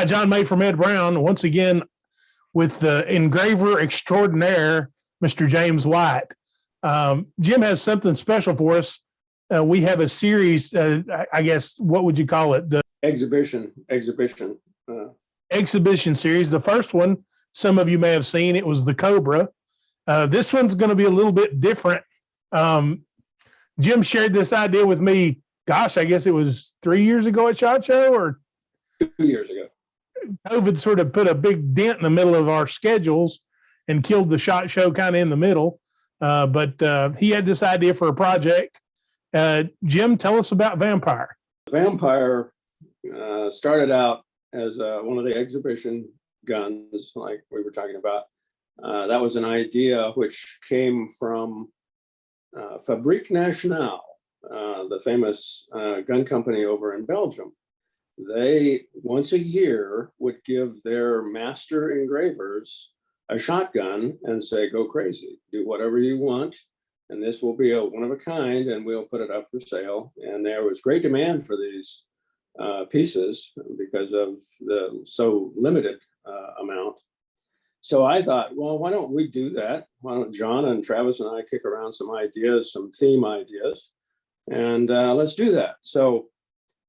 Hi, John May from Ed Brown, once again with the engraver extraordinaire, Mr. James White. Jim has something special for us. We have a series, I guess, what would you call it? The exhibition series. The first one, some of you may have seen, it was the Cobra. This one's going to be a little bit different. Jim shared this idea with me, gosh, I guess it was 3 years ago at SHOT Show, or 2 years ago. COVID sort of put a big dent in the middle of our schedules and killed the SHOT Show kind of in the middle. But he had this idea for a project. Jim, tell us about Vampire. Vampire started out as one of the exhibition guns, like we were talking about. That was an idea which came from Fabrique Nationale, the famous gun company over in Belgium. They, once a year, would give their master engravers a shotgun and say, go crazy, do whatever you want. And this will be a one of a kind, and we'll put it up for sale. And there was great demand for these pieces because of the so limited amount. So I thought, well, why don't we do that? Why don't John and Travis and I kick around some ideas, some theme ideas, and let's do that. So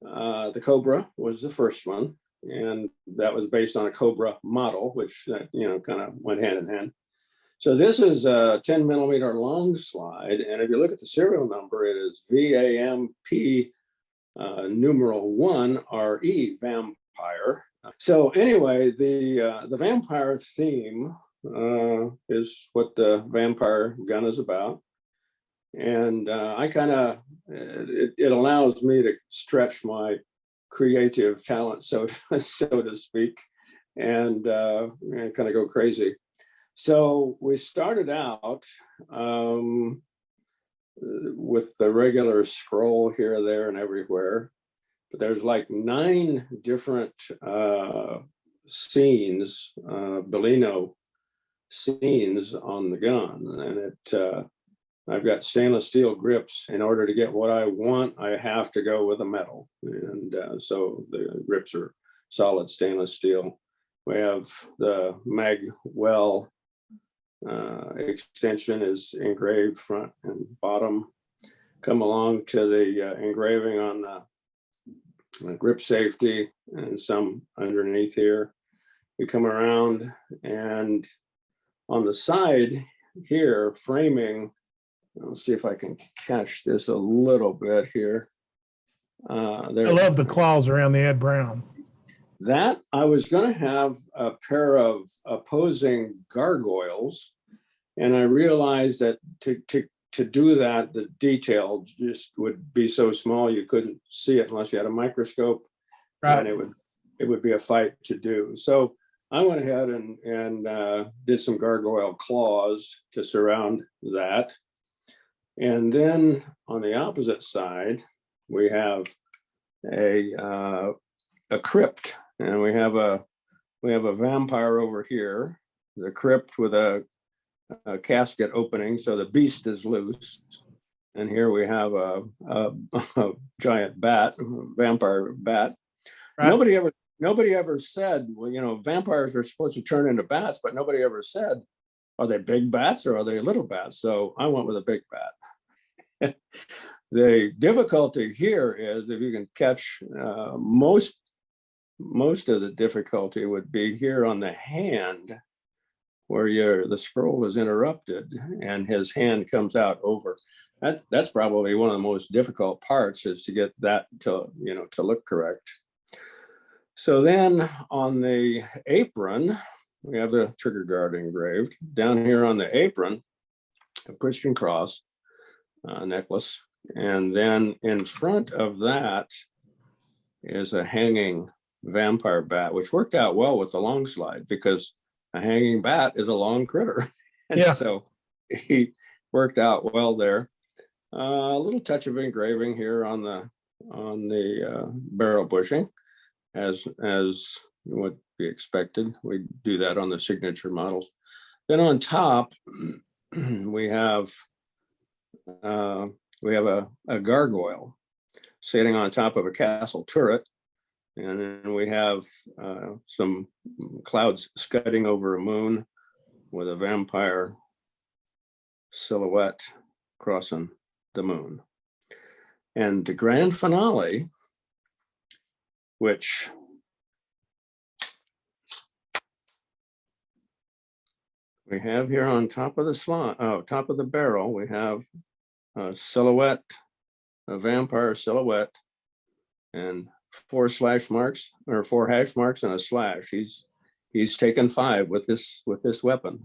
the Cobra was the first one, and that was based on a Cobra model, which kind of went hand in hand. So this is a 10 millimeter long slide, and if you look at the serial number, it is VAMP numeral 1RE Vampire. So anyway, the Vampire theme is what the Vampire gun is about. And I kind of, it allows me to stretch my creative talent, so to speak, and kind of go crazy. So we started out with the regular scroll here, there, and everywhere. But there's like 9 different scenes, Bellino scenes on the gun, and I've got stainless steel grips. In order to get what I want, I have to go with a metal. And so the grips are solid stainless steel. We have the Magwell extension is engraved front and bottom. Come along to the engraving on the grip safety and some underneath here. We come around, and on the side here, framing, let's see if I can catch this a little bit here. I love the claws around the Ed Brown. That I was going to have a pair of opposing gargoyles, and I realized that to do that, the detail just would be so small you couldn't see it unless you had a microscope, right. And it would be a fight to do. So I went ahead and did some gargoyle claws to surround that. And then on the opposite side, we have a crypt, and we have a vampire over here, the crypt with a casket opening, so the beast is loose. And here we have a giant bat, vampire bat. Right. Nobody ever said, well, vampires are supposed to turn into bats, but nobody ever said, are they big bats or are they little bats? So I went with a big bat. The difficulty here is if you can catch most of the difficulty would be here on the hand, where the scroll is interrupted and his hand comes out over. That's probably one of the most difficult parts, is to get that to look correct. So then on the apron, we have the trigger guard engraved. Down here on the apron, a Christian cross necklace. And then in front of that is a hanging vampire bat, which worked out well with the long slide because a hanging bat is a long critter. And yeah. So he worked out well there. A little touch of engraving here on the barrel bushing, as would be expected. We do that on the signature models. Then on top, we have a gargoyle sitting on top of a castle turret, And then we have some clouds scudding over a moon with a vampire silhouette crossing the moon. And the grand finale, which we have here on top of the slide, top of the barrel, we have a silhouette, a vampire silhouette, and 4 slash marks or 4 hash marks and a slash. He's taken 5 with this weapon.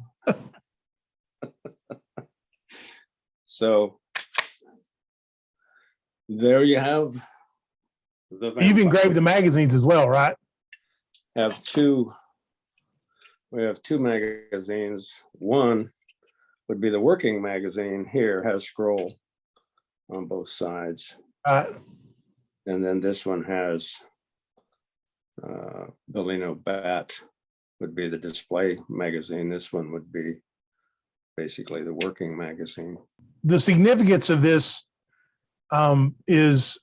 So there you have the vampire. You've engraved the magazines as well, right? We have two magazines. One would be the working magazine. Here has scroll on both sides. And then this one has Bellino Bat would be the display magazine. This one would be basically the working magazine. The significance of this is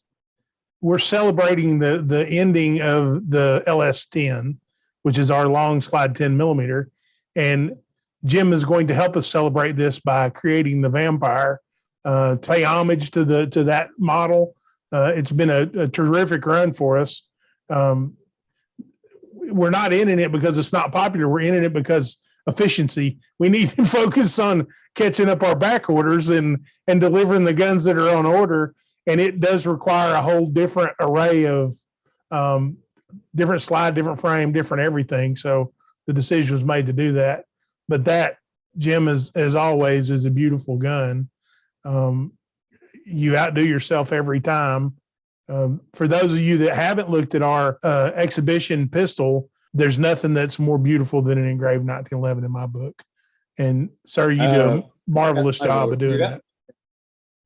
we're celebrating the ending of the LS10, which is our long slide 10 millimeter. And Jim is going to help us celebrate this by creating the vampire to pay homage to that model. It's been a terrific run for us. We're not in it because it's not popular. We're in it because efficiency. We need to focus on catching up our back orders and delivering the guns that are on order. And it does require a whole different array of different slide, different frame, different everything. So the decision was made to do that. But that, Jim, as always, is a beautiful gun. You outdo yourself every time. For those of you that haven't looked at our exhibition pistol, there's nothing that's more beautiful than an engraved 1911 in my book. And sir, you do a marvelous job of doing that.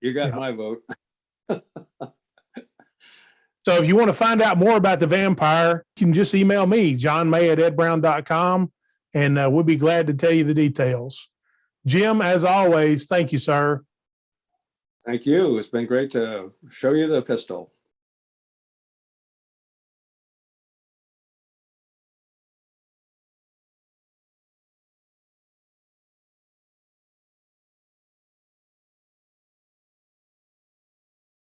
You got my vote. So if you want to find out more about the vampire, you can just email me, johnmay@edbrown.com, and we'll be glad to tell you the details. Jim, as always, thank you, sir. Thank you. It's been great to show you the pistol.